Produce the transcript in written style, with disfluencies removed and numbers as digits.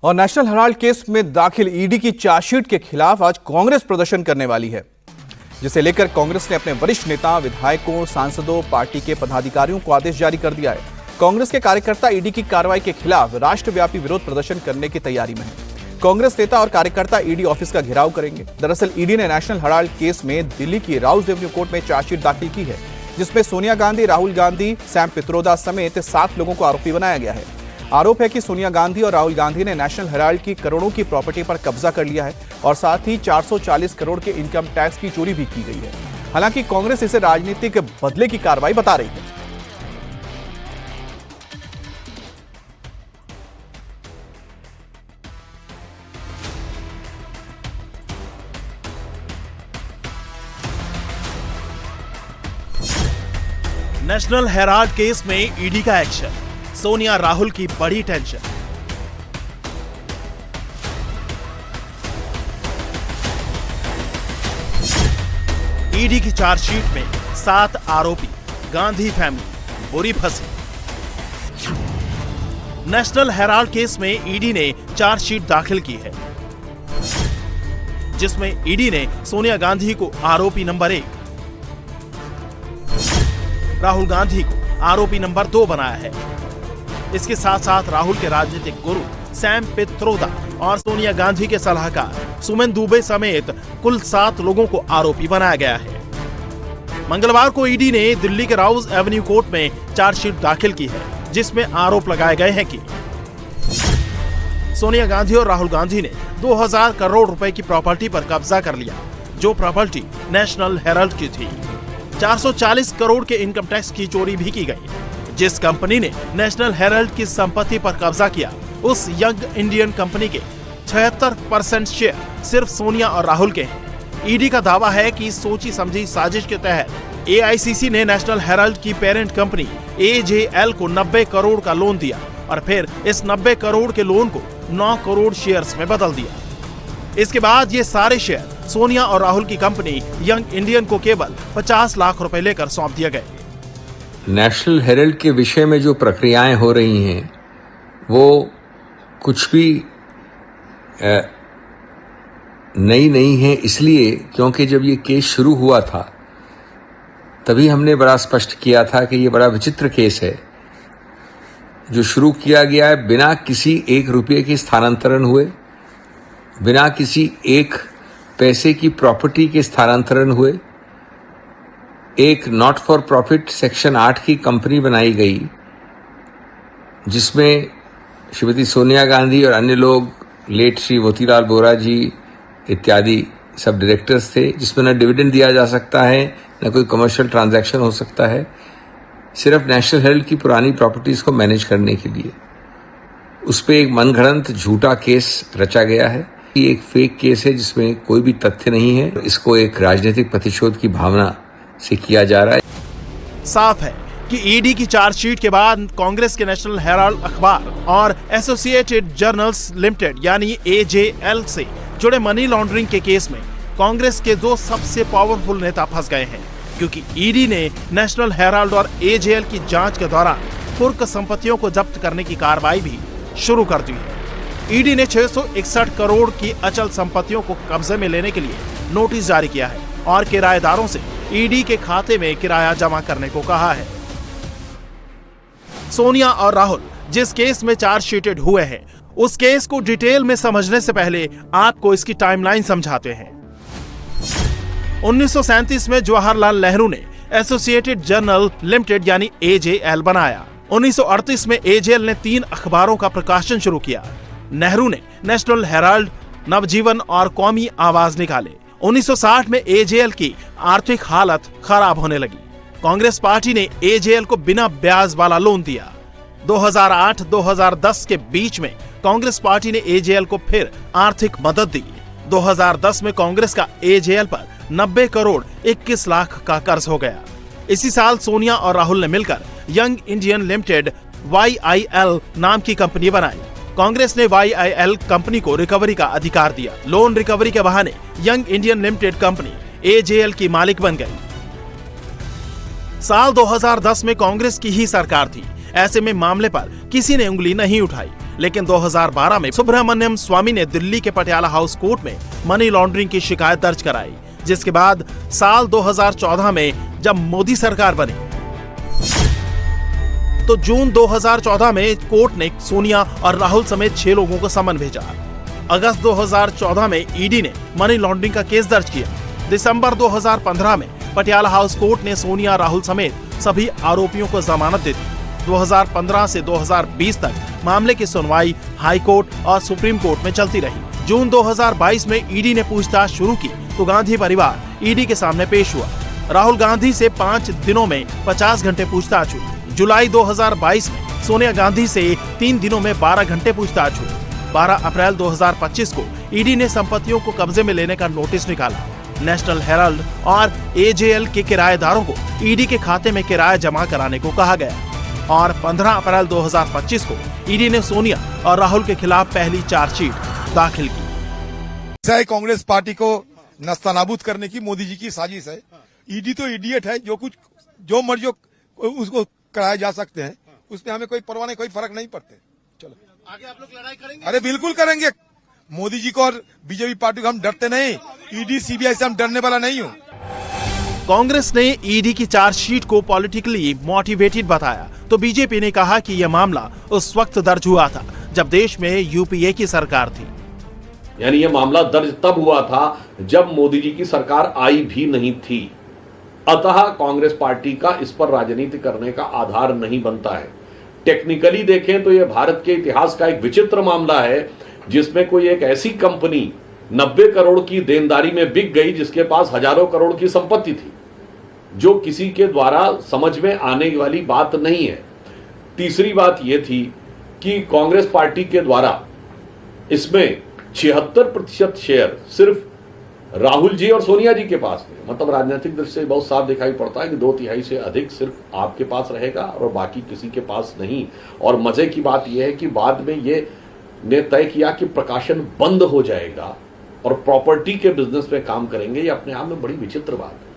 और national Herald case में दाखिल ईडी की चार्जशीट के खिलाफ आज कांग्रेस प्रदर्शन करने वाली है, जिसे लेकर कांग्रेस ने अपने वरिष्ठ नेता, विधायकों, सांसदों, पार्टी के पदाधिकारियों को आदेश जारी कर दिया है। कांग्रेस के कार्यकर्ता ईडी की कार्रवाई के खिलाफ राष्ट्रव्यापी विरोध प्रदर्शन करने की तैयारी में है। कांग्रेस नेता और कार्यकर्ता ईडी ऑफिस का घेराव करेंगे। दरअसल ईडी ने नेशनल हेराल्ड केस में दिल्ली की राउज एवेन्यू कोर्ट में चार्जशीट दाखिल की है, जिसमें सोनिया गांधी, राहुल गांधी, सैम पित्रोदा समेत 7 लोगों को आरोपी बनाया गया है। आरोप है कि सोनिया गांधी और राहुल गांधी ने नेशनल हेराल्ड की करोड़ों की प्रॉपर्टी पर कब्जा कर लिया है और साथ ही 440 करोड़ के इनकम टैक्स की चोरी भी की गई है। हालांकि कांग्रेस इसे राजनीतिक बदले की कार्रवाई बता रही है। नेशनल हेराल्ड केस में ईडी का एक्शन, सोनिया राहुल की बड़ी टेंशन। ईडी की चार्जशीट में 7 आरोपी, गांधी फैमिली बुरी फंसी। नेशनल हेराल्ड केस में ईडी ने चार्जशीट दाखिल की है, जिसमें ईडी ने सोनिया गांधी को आरोपी नंबर 1, राहुल गांधी को आरोपी नंबर 2 बनाया है। इसके साथ साथ राहुल के राजनीतिक गुरु सैम पित्रोदा और सोनिया गांधी के सलाहकार सुमन दुबे समेत कुल 7 लोगों को आरोपी बनाया गया है। मंगलवार को ईडी ने दिल्ली के राउज एवेन्यू कोर्ट में चार्जशीट दाखिल की है, जिसमें आरोप लगाए गए हैं कि सोनिया गांधी और राहुल गांधी ने 2000 करोड़ रुपए की प्रॉपर्टी पर कब्जा कर लिया, जो प्रॉपर्टी नेशनल हेराल्ड की थी। 440 करोड़ के इनकम टैक्स की चोरी भी की गई। जिस कंपनी ने नेशनल हेराल्ड की संपत्ति पर कब्जा किया, उस यंग इंडियन कंपनी के 76% शेयर सिर्फ सोनिया और राहुल के हैं। ईडी का दावा है कि सोची समझी साजिश के तहत एआईसीसी ने नेशनल हेराल्ड की पेरेंट कंपनी एजेएल को 90 करोड़ का लोन दिया और फिर इस 90 करोड़ के लोन को 9 करोड़ शेयर्स में बदल दिया। इसके बाद ये सारे शेयर सोनिया और राहुल की कंपनी यंग इंडियन को केवल 50 लाख रुपए लेकर सौंप दिए गए। नेशनल हेराल्ड के विषय में जो प्रक्रियाएं हो रही हैं वो कुछ भी नई नहीं है, इसलिए क्योंकि जब ये केस शुरू हुआ था तभी हमने बड़ा स्पष्ट किया था कि ये बड़ा विचित्र केस है जो शुरू किया गया है बिना किसी 1 रुपये के स्थानांतरण हुए, बिना किसी 1 पैसे की प्रॉपर्टी के स्थानांतरण हुए। एक नॉट फॉर प्रॉफिट सेक्शन 8 की कंपनी बनाई गई, जिसमें श्रीमती सोनिया गांधी और अन्य लोग, लेट श्री मोतीलाल वोरा जी इत्यादि सब डायरेक्टर्स थे, जिसमें न डिविडेंड दिया जा सकता है, न कोई कमर्शियल ट्रांजैक्शन हो सकता है, सिर्फ नेशनल हेराल्ड की पुरानी प्रॉपर्टीज को मैनेज करने के लिए। उस पर एक मनगढ़ंत झूठा केस रचा गया है। ये एक फेक केस है जिसमें कोई भी तथ्य नहीं है। इसको एक राजनीतिक प्रतिशोध की भावना से किया जा रहा है। साफ है कि ईडी की चार्जशीट के बाद कांग्रेस के नेशनल हेराल्ड अखबार और एसोसिएटेड जर्नल्स लिमिटेड यानी एजेएल से जुड़े मनी लॉन्ड्रिंग के केस में कांग्रेस के 2 सबसे पावरफुल नेता फंस गए हैं, क्योंकि ईडी ने नेशनल हेराल्ड और एजेएल की जांच के दौरान कुर्क संपत्तियों को जब्त करने की कार्रवाई भी शुरू कर दी है। ईडी ने 661 करोड़ की अचल संपत्तियों को कब्जे में लेने के लिए नोटिस जारी किया है और किराएदारों से ईडी के खाते में किराया जमा करने को कहा है। सोनिया और राहुल जिस केस में चार्जशीटेड हुए हैं, उस केस को डिटेल में समझने से पहले आपको इसकी टाइमलाइन समझाते हैं। 1937 में जवाहरलाल नेहरू ने एसोसिएटेड जर्नल लिमिटेड यानी एजेएल बनाया। 1938 में एजेएल ने 3 अखबारों का प्रकाशन शुरू किया। नेहरू ने नेशनल हेराल्ड, नवजीवन और कौमी आवाज निकाले। 1960 में एजेएल की आर्थिक हालत खराब होने लगी। कांग्रेस पार्टी ने एजेएल को बिना ब्याज वाला लोन दिया। 2008-2010 के बीच में कांग्रेस पार्टी ने एजेएल को फिर आर्थिक मदद दी। 2010 में कांग्रेस का एजेएल पर 90 करोड़ 21 लाख का कर्ज हो गया। इसी साल सोनिया और राहुल ने मिलकर यंग इंडियन लिमिटेड YIL नाम की कंपनी बनाई। कांग्रेस ने YIL कंपनी को रिकवरी का अधिकार दिया। लोन रिकवरी के बहाने young Indian limited company AJL की मालिक बन गई। साल 2010 में कांग्रेस की ही सरकार थी। ऐसे में मामले पर किसी ने उंगली नहीं उठाई, लेकिन 2012 में सुब्रमण्यम स्वामी ने दिल्ली के पटियाला हाउस कोर्ट में मनी लॉन्ड्रिंग की शिकायत दर्ज कराई, जिसके बाद साल 2014 में जब मोदी सरकार बनी तो जून 2014 में कोर्ट ने सोनिया और राहुल समेत 6 लोगों को समन भेजा। अगस्त 2014 में ईडी ने मनी लॉन्ड्रिंग का केस दर्ज किया। दिसंबर 2015 में पटियाला हाउस कोर्ट ने सोनिया राहुल समेत सभी आरोपियों को जमानत दे दी। 2015 से 2020 तक मामले की सुनवाई हाई कोर्ट और सुप्रीम कोर्ट में चलती रही। जून 2022 में ईडी ने पूछताछ शुरू की तो गांधी परिवार ईडी के सामने पेश हुआ। राहुल गांधी से 5 दिनों में 50 घंटे पूछताछ हुई। जुलाई 2022 में सोनिया गांधी से 3 दिनों में 12 घंटे पूछताछ हुई। 12 अप्रैल 2025 को ईडी ने संपत्तियों को कब्जे में लेने का नोटिस निकाला। नेशनल हेराल्ड और एजेएल के किराएदारों को ईडी के खाते में किराया जमा कराने को कहा गया और 15 अप्रैल 2025 को ईडी ने सोनिया और राहुल के खिलाफ पहली चार्जशीट दाखिल की। कांग्रेस पार्टी को नस्तानाबूद करने की मोदी जी की साजिश है। ईडी तो इडियट है, जो मर्जी उसको कराया जा सकते हैं, उसमें हमें कोई परवाह नहीं, कोई फर्क नहीं पड़ते। चलो आगे आप लोग लड़ाई करेंगे? अरे बिल्कुल करेंगे। मोदी जी को और बीजेपी पार्टी को हम डरते नहीं, ईडी सीबीआई से हम डरने वाला नहीं हूँ। कांग्रेस ने ईडी की चार्जशीट को पॉलिटिकली मोटिवेटेड बताया तो बीजेपी ने कहा कि यह मामला उस वक्त दर्ज हुआ था जब देश में यूपीए की सरकार थी। यानी यह मामला दर्ज तब हुआ था जब मोदी जी की सरकार आई भी नहीं थी। अतः कांग्रेस पार्टी का इस पर राजनीति करने का आधार नहीं बनता है। टेक्निकली देखें तो यह भारत के इतिहास का एक विचित्र मामला है जिसमें कोई एक ऐसी कंपनी 90 करोड़ की देनदारी में बिक गई जिसके पास हजारों करोड़ की संपत्ति थी, जो किसी के द्वारा समझ में आने वाली बात नहीं है। तीसरी बात यह थी कि कांग्रेस पार्टी के द्वारा इसमें 76% शेयर सिर्फ राहुल जी और सोनिया जी के पास थे। मतलब राजनीतिक दृष्टि से बहुत साफ दिखाई पड़ता है कि 2/3 से अधिक सिर्फ आपके पास रहेगा और बाकी किसी के पास नहीं। और मजे की बात यह है कि बाद में ये ने तय किया कि प्रकाशन बंद हो जाएगा और प्रॉपर्टी के बिजनेस में काम करेंगे। ये अपने आप में बड़ी विचित्र बात है।